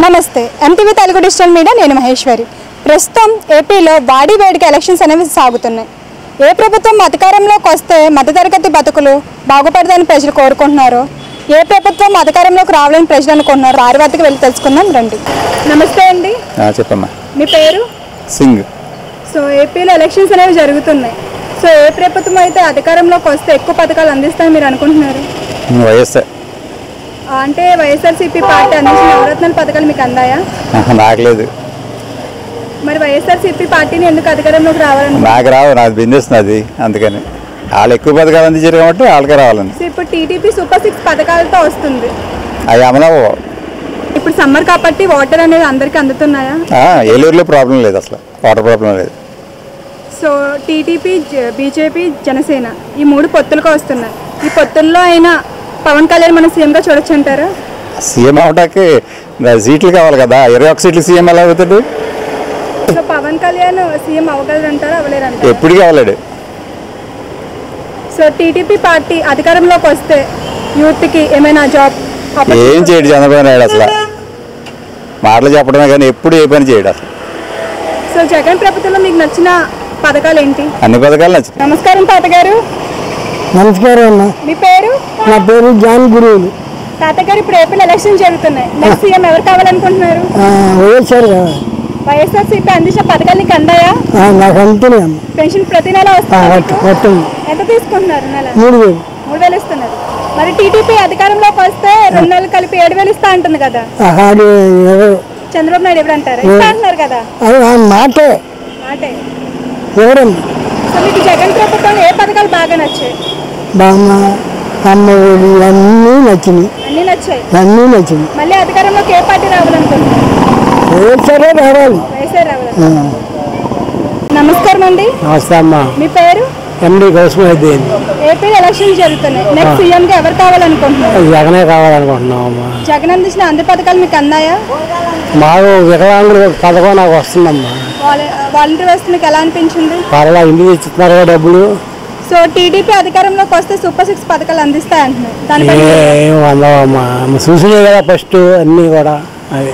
నమస్తే MTV Telugu digital media నేను మహేశ్వరి. ప్రస్తుతం ఏపీలో వాడి వేడిక ఎలక్షన్స్ అనేవి సాగుతున్నాయి. ఏ ప్రభుత్వం అధికారంలోకి వస్తే మధ్యతరగతి బతుకులు బాగుపడదని ప్రజలు కోరుకుంటున్నారు, ఏ ప్రభుత్వం అధికారంలోకి రావాలని ప్రజలు అనుకుంటున్నారు, వారి వద్దకు వెళ్ళి తెలుసుకుందాం రండి. నమస్తే అండి. చెప్పమ్మా. మీ పేరు? సింగ్. సో ఏపీలో ఎలక్షన్స్ అనేవి జరుగుతున్నాయి. సో ఏ ప్రభుత్వం అయితే అధికారంలోకి వస్తే ఎక్కువ పథకాలు అందిస్తాయని మీరు అనుకుంటున్నారు? వైఎస్ఆర్. అంటే వైఎస్ఆర్సీపీ పార్టీ అందించిన నవరత్నాల పథకాలు మీకు అందాయా? నాకు లేదు. మరి వైఎస్ఆర్సీపీ పార్టీని ఎందుకు అధికారంలోకి రావాలని? నాకు రావు, నాకు బిజినెస్ అది, అందుకని వాళ్ళు ఎక్కువ పథకాలు అందించారు కాబట్టి వాళ్ళకే రావాలని. ఇప్పుడు టీడీపీ సూపర్ 6 పథకాలతో వస్తుంది, అవి అమలవు. ఇప్పుడు సమ్మర్ కాబట్టి వాటర్ అనేది అందరికీ అందుతున్నాయా? ఏలూరులో ప్రాబ్లం లేదు, అసలు వాటర్ ప్రాబ్లం లేదు. సో టీడీపీ, బీజేపీ, జనసేన ఈ 3 పొత్తులుగా వస్తున్నాయి. ఈ పొత్తుల్లో అయినా పవన్ కళ్యాణ్ మన సీఎంగా చూడొచ్చు అంటారా? సీఎం అవటానికి సీట్లు కావాలి కదా, 21 సీట్లు సీఎం ఎలా అవుతాడు? సో పవన్ కళ్యాణ్ సీఎం అవ్వగలరంటారా, అవ్వలేరంటారా? ఎప్పుడు కావాలాడు. సో టీడీపీ పార్టీ అధికారంలోకి వస్తే యూత్కి ఏమైనా జాబ్ ఏం చేయడు చంద్రబాబు నాయుడు, అసలు మాటలు చెప్పడమే కానీ ఎప్పుడు ఏ పని చేయడు అసలు. సో జగన్ ప్రభుత్వంలో మీకు నచ్చిన పథకాలు ఏంటి? అన్ని పథకాలు నచ్చింది. నమస్కారం తాతగారు. నమస్కారం అన్న. మీ పేరు? నా పేరు జాన్ గురువులు. తాతగారు ఇప్పుడు ఏపీలో ఎలక్షన్ జరుగుతున్నాయి, నెక్స్ట్ సీఎం ఎవరు కావాలనుకుంటున్నారు? వైఎస్ఆర్ కావాలి. వైఎస్ఆర్సీపీ అందించిన పథకాలు నీకు అందాయా? నాకు అంటున్నాయి అమ్మ. పెన్షన్ ప్రతి నెల వస్తుంది, ఎంత తీసుకుంటున్నారు? నెల 3,000 ఇస్తున్నారు. మరి టీడీపీ అధికారంలోకి వస్తే 2 నెలలు కలిపి 7,000 ఇస్తా అంటుంది కదా, చంద్రబాబు నాయుడు ఎవరు అంటారు? ఇస్తా అంటున్నారు కదా. మాటే ఎవరమ్మా? సో మీకు జగన్ ప్రభుత్వంలో ఏ పథకాలు బాగా నచ్చాయి? బామ్మ, అమ్మ ఒడి అన్నీ నచ్చినాయి. అన్ని నచ్చాయి. అన్నీ నచ్చినాయి. మళ్ళీ అధికారంలోకి ఏ పార్టీ రావాలనుకుంటున్నారు? వైఎస్ఆర్ రావాలి. వైఎస్ఆర్ రావాలి. నమస్కారం అండి. నమస్తే అమ్మ. మీ పేరు? ఎండి గౌస్మద్దీన్. ఏపీలో ఎలక్షన్ జరుగుతున్నాయి, నెక్స్ట్ సీఎం గా ఎవరు కావాలనుకుంటున్నారు? జగనే కావాలనుకుంటున్నాం అమ్మా. జగన్ అందించిన అన్ని పథకాలు మీకు అందాయా? మాకు వికలాంగుల పథకం నాకు వస్తుందమ్మా. వాలంటీర్ వ్యవస్థ మీకు ఎలా అనిపించింది? పర్వాలేదు, ఇంటికి ఇస్తున్నారు డబ్బులు. సో టీడీపీ అధికారంలోకి వస్తే సూపర్ 6 పథకాలు అందిస్తాయి అంటున్నారు, దానిపై ఏం అందవమ్మా, చూసినాయి కదా ఫస్ట్ అన్నీ కూడా. అది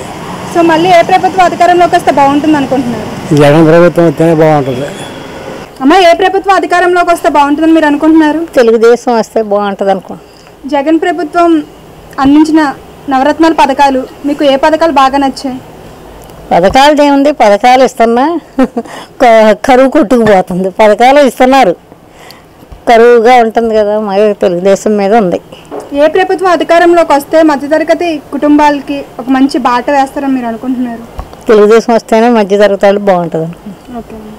సో మళ్ళీ ఏ ప్రభుత్వం అధికారంలోకి వస్తే బాగుంటుంది అనుకుంటున్నారు? జగన్ ప్రభుత్వం వస్తేనే బాగుంటుంది అమ్మ. ఏ ప్రభుత్వం అధికారంలోకి వస్తే బాగుంటుందని మీరు అనుకుంటున్నారు? తెలుగుదేశం వస్తే బాగుంటుంది అనుకుంటున్నాను. జగన్ ప్రభుత్వం అందించిన నవరత్నాల పథకాలు మీకు ఏ పథకాలు బాగా నచ్చాయి? పథకాలు ఏముంది, పథకాలు ఇస్తున్నా కరువు కొట్టుకుపోతుంది. పథకాలు ఇస్తున్నారు, కరువుగా ఉంటుంది కదా, మరి తెలుగుదేశం మీద ఉంది. ఏ ప్రభుత్వం అధికారంలోకి వస్తే మధ్యతరగతి కుటుంబాలకి ఒక మంచి బాట వేస్తారని మీరు అనుకుంటున్నారు? తెలుగుదేశం వస్తేనే మధ్యతరగతి బాగుంటుంది అనుకుంటున్నాను.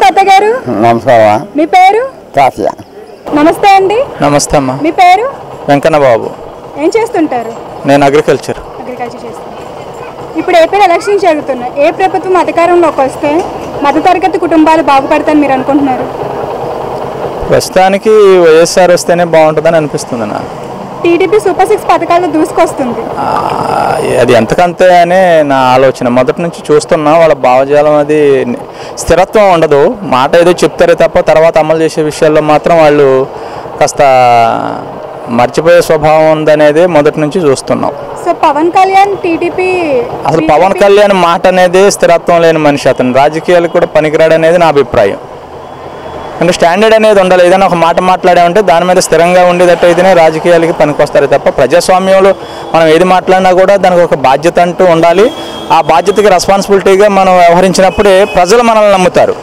తాతగారు నమస్కారం. మీ పేరు? నమస్తే అండి. నమస్తే అమ్మా. మీ పేరు? వెంకన్న బాబు. ఏం చేస్తుంటారు? నేను అగ్రికల్చర్ చేస్తాను. ఇప్పుడు ఏపీలో ఎలక్షన్ జరుగుతున్నాయి, ఏ ప్రభుత్వం అధికారంలోకి వస్తే మధ్యతరగతి కుటుంబాలు బాగుపడతాయని మీరు అనుకుంటున్నారు? ప్రస్తుతానికి వైఎస్ఆర్ వస్తేనే బాగుంటుందని అనిపిస్తుంది నాకు. టీడీపీ సూపర్ 6 పథకాలు దూసుకొస్తుంది, అది ఎంతకంతే అనే నా ఆలోచన. మొదటి నుంచి చూస్తున్నా వాళ్ళ భావజాలం అది స్థిరత్వం ఉండదు. మాట ఏదో చెప్తారే తప్ప తర్వాత అమలు చేసే విషయాల్లో మాత్రం వాళ్ళు కాస్త మర్చిపోయే స్వభావం ఉందనేది మొదటి నుంచి చూస్తున్నాం. సో పవన్ కళ్యాణ్ టీడీపీ, అసలు పవన్ కళ్యాణ్ మాట అనేది స్థిరత్వం లేని మనిషి, అతను రాజకీయాలకు కూడా పనికిరాడు అనేది నా అభిప్రాయం. అంటే స్టాండర్డ్ అనేది ఉండాలి. ఏదైనా ఒక మాట మాట్లాడామంటే దాని మీద స్థిరంగా ఉండేటట్టయితేనే రాజకీయాలకి పనికొస్తారు తప్ప ప్రజాస్వామ్యంలో మనం ఏది మాట్లాడినా కూడా దానికి ఒక బాధ్యత అంటూ ఉండాలి. ఆ బాధ్యతకి రెస్పాన్సిబిలిటీగా మనం వ్యవహరించినప్పుడే ప్రజలు మనల్ని నమ్ముతారు.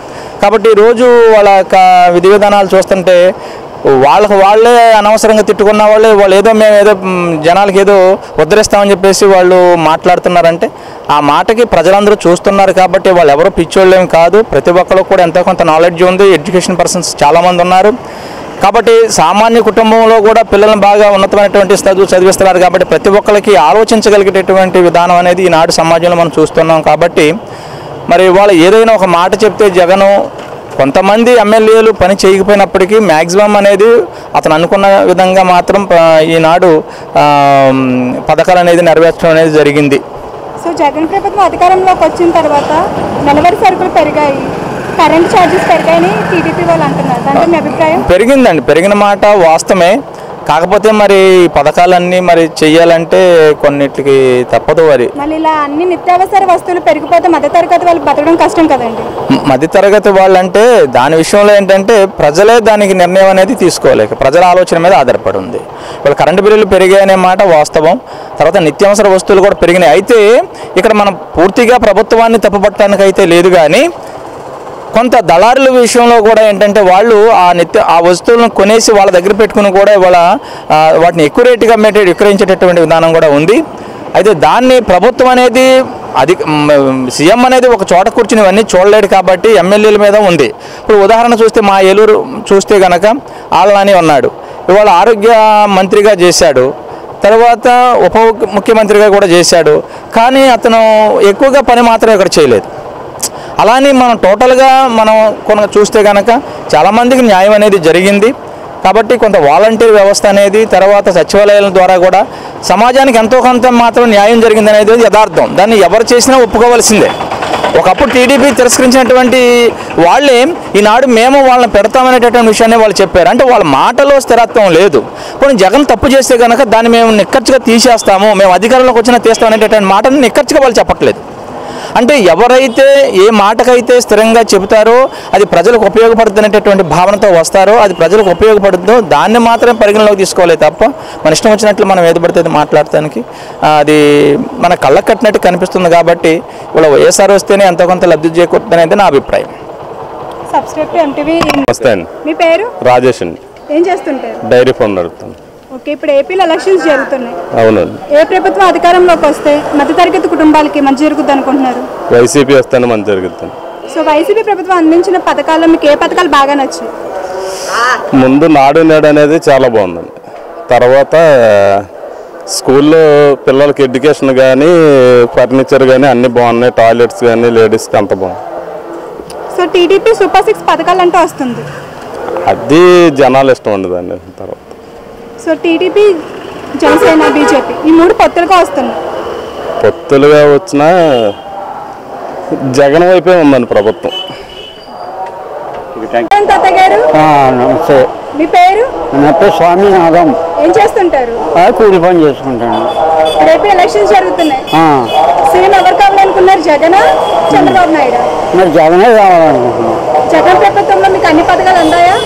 కాబట్టి ఈరోజు వాళ్ళ విధి విధానాలు చూస్తుంటే వాళ్ళే అనవసరంగా తిట్టుకున్న వాళ్ళు ఏదో మేము ఏదో జనాలకి ఏదో ఉద్ధరిస్తామని చెప్పేసి వాళ్ళు మాట్లాడుతున్నారంటే ఆ మాటకి ప్రజలందరూ చూస్తున్నారు. కాబట్టి వాళ్ళు ఎవరో పిచ్చోళ్ళేం కాదు, ప్రతి ఒక్కరు కూడా ఎంతో కొంత నాలెడ్జ్ ఉంది, ఎడ్యుకేషన్ పర్సన్స్ చాలామంది ఉన్నారు. కాబట్టి సామాన్య కుటుంబంలో కూడా పిల్లలను బాగా ఉన్నతమైనటువంటి చదివిస్తున్నారు. కాబట్టి ప్రతి ఒక్కరికి ఆలోచించగలిగేటటువంటి విధానం అనేది ఈనాడు సమాజంలో మనం చూస్తున్నాం. కాబట్టి మరి వాళ్ళు ఏదైనా ఒక మాట చెప్తే జగను కొంతమంది ఎమ్మెల్యేలు పని చేయకపోయినప్పటికీ మ్యాక్సిమం అనేది అతను అనుకున్న విధంగా మాత్రం ఈనాడు పథకాలు అనేది నెరవేర్చడం అనేది జరిగింది. సో జగన్ ప్రభుత్వం అధికారంలోకి వచ్చిన తర్వాత నెలవారీ సరుకులు పెరిగాయి, కరెంట్ ఛార్జెస్ పెరిగాయని టీడీపీ వాళ్ళు అంటున్నారు, దాంట్లో మీ అభిప్రాయం? పెరిగిందండి, పెరిగిన మాట వాస్తవమే. కాకపోతే మరి ఈ పథకాలన్నీ మరి చెయ్యాలంటే కొన్నిటికి తప్పదు. మళ్ళీ ఇలా అన్ని నిత్యావసర వస్తువులు పెరిగిపోతే మధ్యతరగతి వాళ్ళు బతకడం కష్టం కదండి. మధ్యతరగతి వాళ్ళంటే దాని విషయంలో ఏంటంటే ప్రజలే దానికి నిర్ణయం అనేది తీసుకోవాలి. ప్రజల ఆలోచన మీద ఆధారపడి ఉంది. వాళ్ళు కరెంటు బిల్లులు పెరిగాయనే మాట వాస్తవం. తర్వాత నిత్యావసర వస్తువులు కూడా పెరిగినాయి. అయితే ఇక్కడ మనం పూర్తిగా ప్రభుత్వాన్ని తప్పుపట్టడానికి అయితే లేదు, కానీ కొంత దళారుల విషయంలో కూడా ఏంటంటే వాళ్ళు ఆ వస్తువులను కొనేసి వాళ్ళ దగ్గర పెట్టుకుని కూడా వాటిని ఎక్కువ రేటుగా విక్రయించేటటువంటి విధానం కూడా ఉంది. అయితే దాన్ని ప్రభుత్వం అనేది సీఎం అనేది ఒక చోట కూర్చుని ఇవన్నీ చూడలేడు కాబట్టి ఎమ్మెల్యేల మీద ఉంది. ఇప్పుడు ఉదాహరణ చూస్తే మా ఏలూరు చూస్తే కనుక ఆళ్ళని ఉన్నాడు, ఇవాళ ఆరోగ్య మంత్రిగా చేశాడు, తర్వాత ఉప ముఖ్యమంత్రిగా కూడా చేశాడు, కానీ అతను ఎక్కువగా పని మాత్రం ఇక్కడ చేయలేదు. అలానే మనం టోటల్గా చూస్తే కనుక చాలామందికి న్యాయం అనేది జరిగింది. కాబట్టి కొంత వాలంటీర్ వ్యవస్థ అనేది, తర్వాత సచివాలయాల ద్వారా కూడా సమాజానికి ఎంతో కొంత మాత్రం న్యాయం జరిగింది అనేది యథార్థం. దాన్ని ఎవరు చేసినా ఒప్పుకోవాల్సిందే. ఒకప్పుడు టీడీపీ తిరస్కరించినటువంటి వాళ్ళే ఈనాడు మేము వాళ్ళని పెడతామనేటటువంటి విషయాన్ని వాళ్ళు చెప్పారు. అంటే వాళ్ళ మాటలో స్థిరత్వం లేదు. కొన్ని జగన్ తప్పు చేస్తే కనుక దాన్ని మేము నిక్కచ్చిగా తీసేస్తాము, మేము అధికారంలోకి వచ్చినా తీస్తాం అనేటటువంటి మాటను నిక్కచ్చిగా వాళ్ళు చెప్పట్లేదు. అంటే ఎవరైతే ఏ మాటకైతే స్థిరంగా చెబుతారో అది ప్రజలకు ఉపయోగపడుతున్నటువంటి భావనతో వస్తారో, అది ప్రజలకు ఉపయోగపడుతుందో దాన్ని మాత్రమే పరిగణలోకి తీసుకోవాలి తప్ప మన ఇష్టం వచ్చినట్లు మనం ఏది పడితే అది మాట్లాడటానికి అది మన కళ్ళకు కట్టినట్టు కనిపిస్తుంది. కాబట్టి ఇలా వైఎస్ఆర్ వస్తేనే ఎంతో కొంత లబ్ధి చేకూరుతుంది అనేది నా అభిప్రాయం. మీ పేరు? రాజేష్ అండి. ఏం చేస్తుంటారు? Dairy farm నడుపుతాను. ఓకే, ఇప్పుడు ఏపీలో ఎలక్షన్స్ జరుగుతున్నాయి. అవునండి. ఏ ప్రభుత్వం అధికారంలోకి వస్తే మధ్యతరగతి కుటుంబాలకి మంచి జరుగుతుంది అనుకుంటున్నారు? వైసీపీ వస్తేనే మంచి జరుగుతుంది. సో వైసీపీ ప్రభుత్వం అందించిన పథకాల్లో మీకు ఏ పథకాలు బాగా నచ్చాయి? ముందు నాడు నేడు అనేది చాలా బాగుందండి. తర్వాత స్కూల్లో పిల్లలకి ఎడ్యుకేషన్ కానీ ఫర్నిచర్ కానీ అన్నీ బాగున్నాయి. టాయిలెట్స్ కానీ లేడీస్కి అంత బాగుంది. సో టీడీపీ సూపర్ 6 పథకాలు అంటే వస్తుంది, అది జనాలు ఇష్టం ఉండదండి. తర్వాత సో టీడీపీ, జనసేన, బీజేపీ ఈ 3 పొత్తులుగా వస్తున్నాయి. పొత్తులుగా వచ్చినా జగన్ వైపే ఉందండి ప్రభుత్వం. నమస్తే. మీ పేరు? నా పేరు స్వామినాథం. ఏం చేస్తుంటారు? కూలి పని చేసుకుంటాను. రేపు ఎలక్షన్స్ జరుగుతున్నాయి. సీఎం ఎవరు కావాలనుకున్నారు, జగన్, చంద్రబాబు నాయుడు? మరి జగనే కావాలనుకుంటున్నాను. జగన్ ప్రభుత్వంలో మీకు అన్ని పథకాలు అందాయా?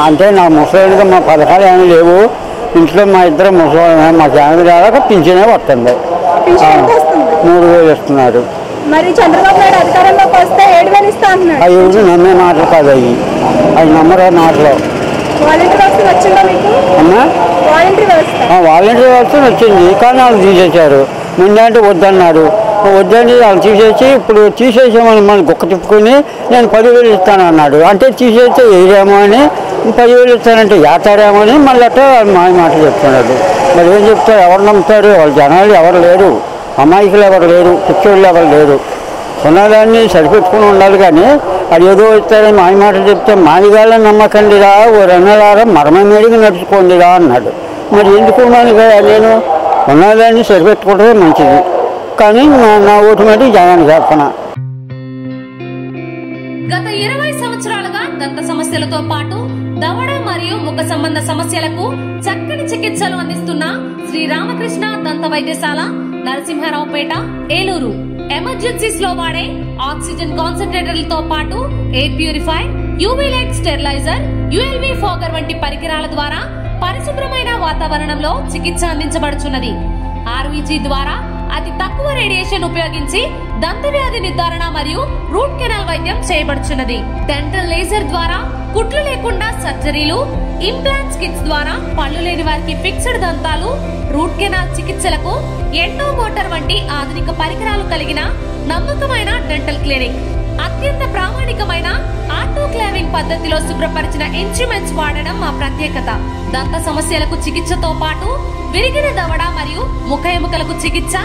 అంటే నా ముసలిగా మా పథకాలు ఏమీ లేవు. ఇంట్లో మా ఇద్దరు ముసలి మా ఫ్యామిలీ దాకా పింఛనే వస్తుంది. 3,000 ఇస్తున్నారు. మరి చంద్రబాబు నాయుడు అధికారంలోకి వస్తే 7,000 ఇస్తా అంటున్నాడు. అవి నమ్మే మాటలు కాదు, అవి నమ్మరు మాటలు. వాలంటీర్ వ్యవస్థ వచ్చిందా మీకు? వాలంటీర్ వ్యవస్థ వచ్చింది, కానీ వాళ్ళు తీసేశారు. ముందంటే వద్దన్నారు, వద్దని వాళ్ళు తీసేసి ఇప్పుడు తీసేసామని మనం గొక్క తిప్పుకొని నేను 10,000 ఇస్తాను అన్నాడు. అంటే తీసేస్తే వేయరేమో అని 10,000 ఇస్తానంటే ఏతారేమో అని మళ్ళీ అట్లా మాయ మాటలు చెప్తున్నాడు. మరి ఏం చెప్తారు, ఎవరు నమ్ముతారు? వాళ్ళ జనాలు ఎవరు లేరు, అమాయకులు ఎవరు లేరు, పిచ్చోళ్ళు ఎవరు లేరు. ఉన్నదాన్ని సరిపెట్టుకుని ఉండాలి, కానీ అది ఏదో ఇస్తారని మాయ మాటలు చెప్తే మాదిగాళ్ళని నమ్మకండిరా, ఓ రెండలారా మరమ మేడికి నడుచుకోండిరా అన్నాడు. మరి ఎందుకు ఉన్నాను కదా, నేను ఉన్నదాన్ని సరిపెట్టుకోవడమే మంచిది. కానీ నా ఓటు మీద జగన్ చెప్పనా. గత 20 సంవత్సరాలుగా దంత సమస్యలతో పాటు దవడ మరియు ముఖ సంబంధ సమస్యలకు చక్కని చికిత్సలు అందిస్తున్న శ్రీ రామకృష్ణ దంత వైద్యశాల, నరసింహారావుపేట, ఏలూరు. ఎమర్జెన్సీస్ లో వాడే ఆక్సిజన్ కాన్సంట్రేటర్లతో పాటు air purifier, UV light steriliser, ULV fogger వంటి పరికరాల ద్వారా పరిశుభ్రమైన వాతావరణంలో చికిత్స అందించబడుచున్నది. ఆర్వీజీ ద్వారా అతి తక్కువ రేడియేషన్ ఉపయోగించి దంత వ్యాధి నిర్ధారణ మరియు రూట్ కెనాల్ వైద్యం చేయబడుచున్నది. డెంటల్ లేజర్ ద్వారా కుట్లు లేకుండా సర్జరీలు, ఇంప్లాంట్స్ కిట్స్ ద్వారా పళ్ళు లేని వారికి ఫిక్స్డ్ దంతాలు, రూట్ కెనాల్ చికిత్సలకు ఎండో మోటార్ వంటి ఆధునిక పరికరాలు కలిగిన నమ్మకమైన డెంటల్ క్లినిక్. అత్యంత ప్రామాణికమైన ఆటోక్లావింగ్ పద్ధతిలో శుభ్రపరిచిన ఇన్స్ట్రుమెంట్స్ వాడడం మా ప్రత్యేకత. దంత సమస్యలకు చికిత్సతో పాటు విరిగిన దవడ మరియు ముఖ ఎముకలకు చికిత్స,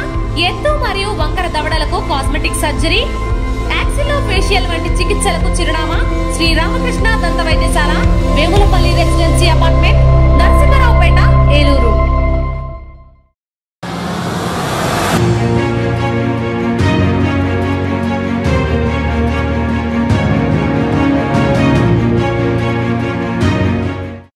ఎత్తు మరియు వంకర దవడలకు కాస్మెటిక్ సర్జరీ, యాక్సిలోఫేషియల్ వంటి చికిత్సలకు చిరునామా శ్రీ రామకృష్ణ దంత వైద్యశాల, వేములపల్లి రెసిడెన్సీ అపార్ట్మెంట్,